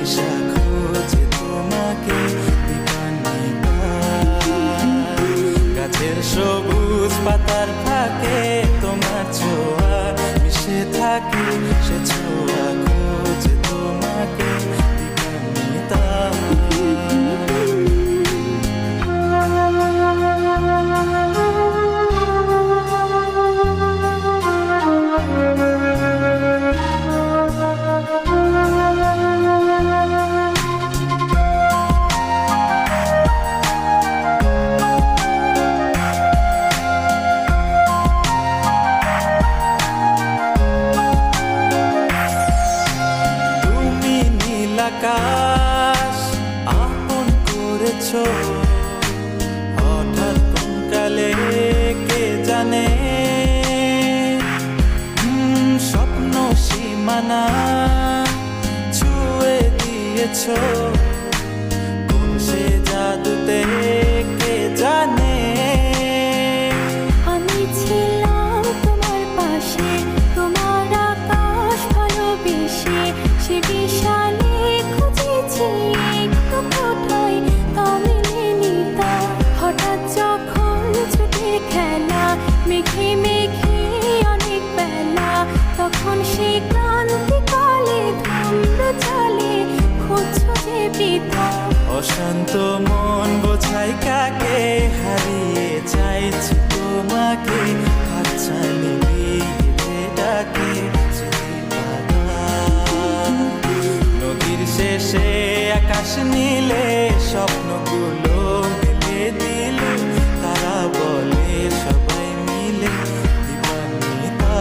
দিশা খোঁজে তোমাকে দীপান্বিতা। গাছের সবুজ পাতার ফাঁকে তোমার ছোঁয়া মিশে থাকে, সে ছোঁয়া খোঁজে তোমাকে দীপান্বিতা। আকাশ আপন করেছো হঠাৎ কোন কালে কে জানে, স্বপ্ন সীমানা ছুঁয়ে দিয়েছো কোন সে জাদুতে কে জানে। আমি ছিলাম তোমার পাশে, তোমার আকাশ ভালোবেসে, সে বিশাল হঠাৎ যখন ছুটে খেলা মেঘে মেঘে অনেক বেলা, তখন সে ক্রান্তিকালে ধূম্র জলে খুঁজছো যে বৃথা। অশান্ত মন বোঝাই কাকে হারিয়ে চাইছি তোমাকে, হাতছানি দিয়ে ডাকে নদীর শেষে আকাশ নীলে স্বপ্নগুলো মেলে দিল, তারা বলে সবাই মিলে দীপান্বিতা।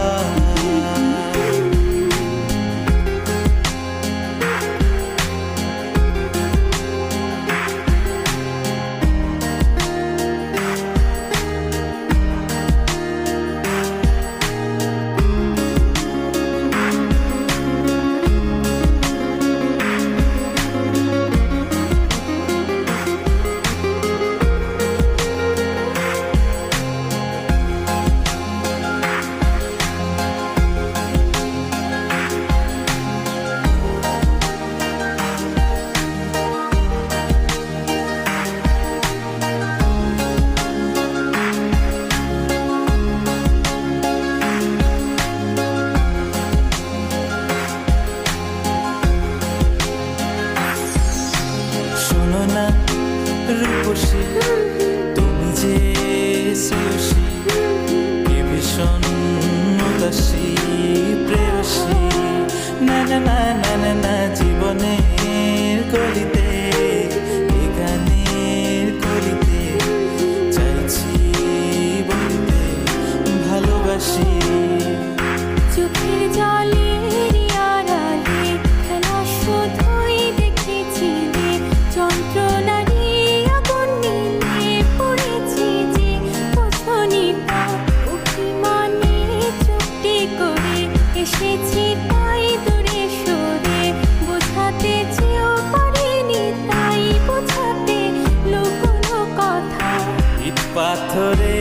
রূপসী তুমি যে শ্রেয়সী, কে ভীষণ উদাসী প্রেয়সী, না না না না না না জীবনের গলিতে এ গানের কলিতে চাইছি বলতে ভালোবাসি। চোখের জলের আড়ালে খেলা শুধুই দেখেছিলে, যন্ত্রণার আগুন নিয়ে পড়েছি যে বোঝনিতা। অভিমানে চুক্তি করে এসেছি তাই দূরে সরে, বোঝাতে চেয়েও পারিনি তাই বোঝাতে লুকোনো কথা। ইট পাথরে